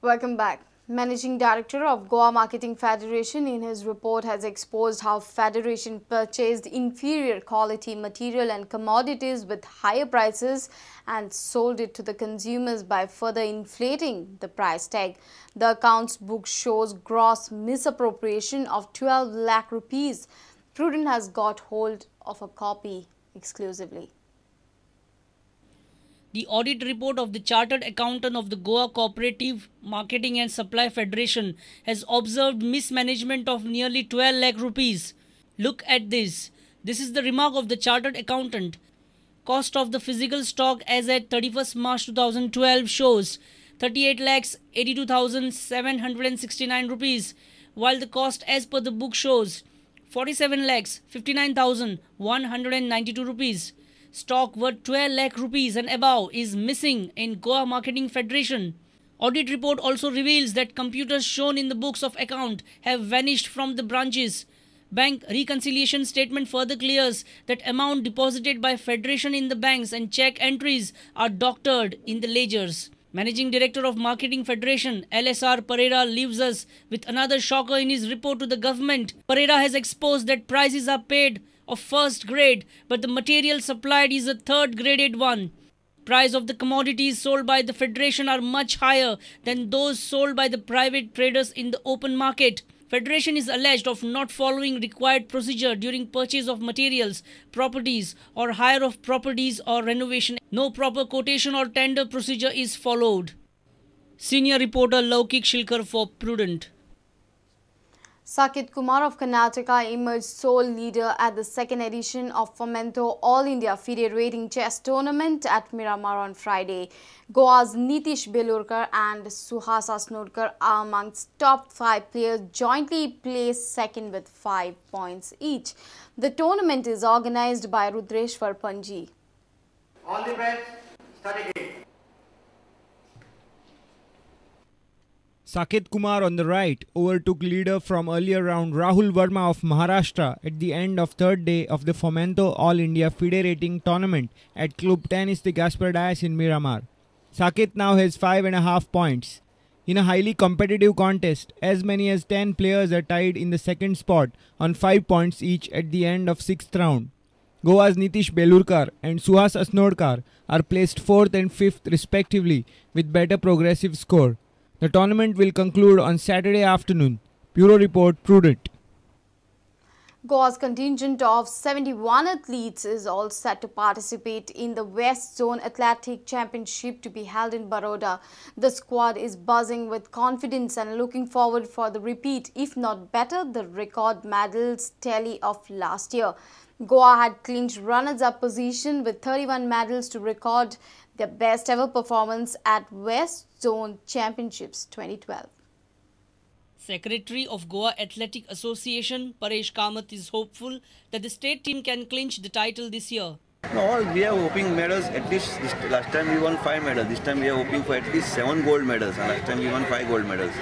Welcome back. Managing Director of Goa Marketing Federation in his report has exposed how Federation purchased inferior quality material and commodities with higher prices and sold it to the consumers by further inflating the price tag. The accounts book shows gross misappropriation of 12 lakh rupees. Prudent has got hold of a copy exclusively. The audit report of the Chartered Accountant of the Goa Cooperative Marketing and Supply Federation has observed mismanagement of nearly 12 lakh rupees. Look at this. This is the remark of the Chartered Accountant. Cost of the physical stock as at 31st March 2012 shows 38 lakhs 82,769 rupees, while the cost as per the book shows 47 lakhs 59,192 rupees. Stock worth 12 lakh rupees and above is missing in Goa Marketing Federation. Audit report also reveals that computers shown in the books of account have vanished from the branches. Bank reconciliation statement further clears that amount deposited by Federation in the banks and check entries are doctored in the ledgers. Managing Director of Marketing Federation, LSR Pereira, leaves us with another shocker in his report to the government. Pereira has exposed that prices are paid of first grade, but the material supplied is a third graded one. Price of the commodities sold by the Federation are much higher than those sold by the private traders in the open market. Federation is alleged of not following required procedure during purchase of materials, properties or hire of properties or renovation. No proper quotation or tender procedure is followed. Senior reporter Laukik Shilkar for Prudent. Saket Kumar of Karnataka emerged sole leader at the second edition of Fomento All India FIDE Rating Chess Tournament at Miramar on Friday. Goa's Nitish Belurkar and Suhas Asnodkar are amongst top 5 players jointly placed second with 5 points each. The tournament is organized by Rudreshwar Panji. All the best. Start again. Saket Kumar on the right overtook leader from earlier round Rahul Verma of Maharashtra at the end of third day of the Fomento All India FIDE Rating Tournament at Club Tennis de Gaspar Dias in Miramar. Saket now has 5.5 points. In a highly competitive contest, as many as 10 players are tied in the second spot on 5 points each at the end of 6th round. Goa's Nitish Belurkar and Suhas Asnodkar are placed 4th and 5th respectively with better progressive score. The tournament will conclude on Saturday afternoon. Bureau Report, Prudent. Goa's contingent of 71 athletes is all set to participate in the West Zone Athletic Championship to be held in Baroda. The squad is buzzing with confidence and looking forward for the repeat, if not better, the record medals tally of last year. Goa had clinched runners-up position with 31 medals to record their best ever performance at West Zone Championships 2012. Secretary of Goa Athletic Association Paresh Kamath is hopeful that the state team can clinch the title this year. No, we are hoping medals at least. Last time we won 5 medals. This time we are hoping for at least 7 gold medals. And last time we won 5 gold medals.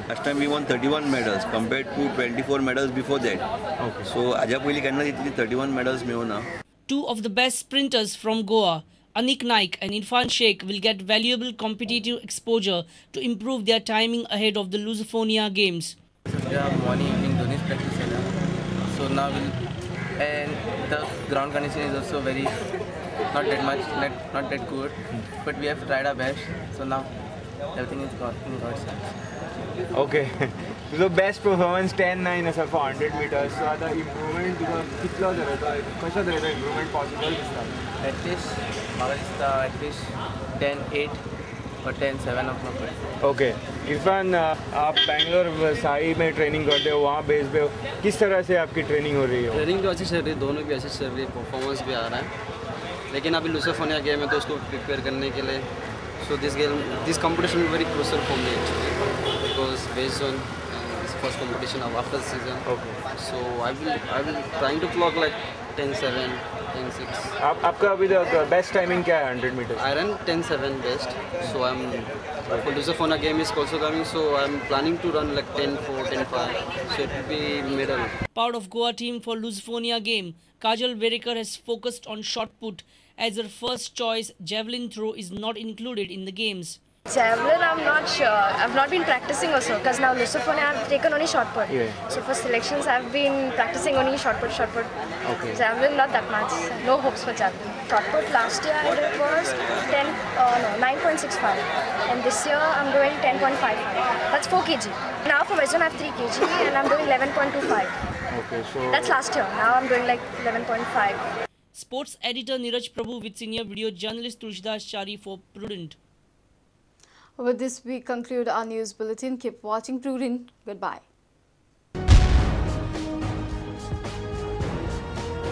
Last time we won 31 medals compared to 24 medals before that. Okay. So aja पहिली केन्ना इतली 31 medals मेवना. 2 of the best sprinters from Goa, Anik Naik and Irfan Sheikh, will get valuable competitive exposure to improve their timing ahead of the Lusophonia Games. Yeah, morning, evening, Dhoni's practice. So now and the ground condition is also very not that good, but we have tried our best. So now everything is got in God's hands. Okay. So best performance 10-9 असा for 100 meters. So आता improvement तुका कितलो जरता कशा तरेचो improvement possible दिसता? At least म्हाका दिसता at least 10-8 or 10-7 of my. Okay. Irfan आप बैंगलोर साई में ट्रेनिंग करते हो, वहाँ बेस पे हो, किस तरह से आपकी ट्रेनिंग हो रही है? ट्रेनिंग तो अच्छी चल रही है, दोनों भी अच्छी चल रही है, परफॉर्मेंस भी आ रहा है, लेकिन अभी लुसोफोनिया गेम है तो उसको प्रिपेयर करने के लिए so this competition is very crucial for me actually because based on first competition of after the season. Okay. So I will trying to clock like 10-7, 10-6. आपका अभी तक बेस्ट टाइमिंग क्या है 100 meters? I run 10-7 best. So I'm for Lusophonia game is also coming, so I'm planning to run like 10-4, 10-5. So it will be middle. Part of Goa team for Lusophonia game, Kajal Verekar has focused on shot put as her first choice javelin throw is not included in the games. Javelin, I'm not sure. I've not been practicing also because now Lusophone I've taken only shot put. Yeah. So for selections I've been practicing only shot put. Okay. Javelin not that much. No hopes for javelin. Shot put last year I did was 9.65 and this year I'm doing 10.55. That's 4 kg. Now for Western I have 3 kg and I'm doing 11.25. Okay, so That's last year. Now I'm doing like 11.5. Sports editor Neeraj Prabhu with senior video journalist Tulsidas Chari for Prudent. With this, we conclude our news bulletin. Keep watching Prudent. Goodbye.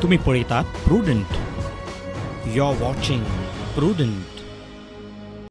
तुम्ही पळयतात Prudent. You're watching Prudent.